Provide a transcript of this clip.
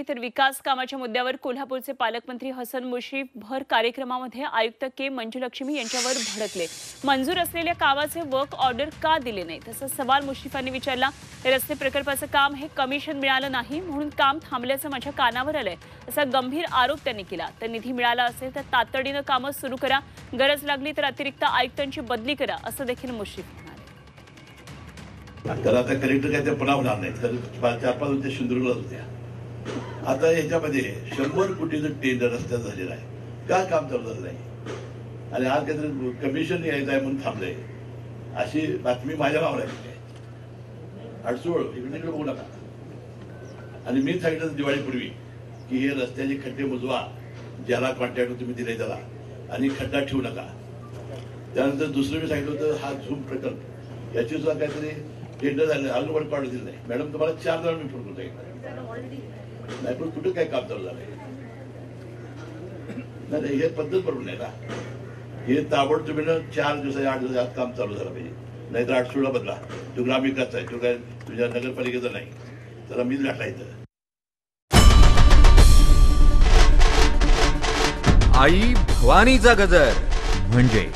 तर विकास कामाच्या मुद्द्यावर कोल्हापूरचे पालकमंत्री हसन मुश्रीफ भर कार्यक्रमामध्ये आयुक्त के मंजुलक्ष्मी यांच्यावर भडकले। मंजूर असलेल्या कामाचे वर्क ऑर्डर का दिले नाही तसा सवाल मुश्रीफांनी विचारला। रस्ते प्रकल्पाचं काम हे कमिशन मिळालं नाही म्हणून काम थांबल्याचं माझ्या कानावर आलंय असा गंभीर आरोप त्यांनी केला। तर निधी मिळाला असेल तर तातडीनं कामं सुरू करा, गरज लागली तर अतिरिक्त आयुक्तांची बदली करा असं देखील मुश्रीफ म्हणाले। तर आता कलेक्टर काय ते पुन्हा होणार नाही, तर 4-5 होते सिंधुदुर्गला होत्या। आता याच्यामध्ये 100 कोटीचं टेंडर रस्त्यात झालेलं आहे, का काम चालू झालं नाही आणि आज काहीतरी कमिशन यायचं आहे म्हणून थांबलंय अशी बातमी माझ्या नावावर आहे। अडसूळ इकडे बघू नका। आणि मी सांगितलं दिवाळीपूर्वी की हे रस्त्याचे खड्डे बुजवा, ज्याला कॉन्ट्रॅक्ट तुम्ही दिले त्याला, आणि खड्डा ठेवू नका। त्यानंतर दुसरं मी सांगितलं होतं हा झूम प्रकल्प याची सुद्धा काहीतरी टेंडर झाले, अजून वर्क ऑर्डर दिलं नाही। मॅडम तुम्हाला 4 जण मी फोन करतो नाही, पण कुठं काय काम चालू झालंय नाही, हे पद्धत बरोबर नाही ना। हे ताबडतोब 4 दिवसाच्या 8 दिवसात काम चालू झालं पाहिजे, नाहीतर 8 बदला। तो ग्रामविकासचा आहे, तो काय तुझ्या नगरपालिकेचा नाही, त्याला मीच गाठायचं। आई भवानीचा गजर म्हणजे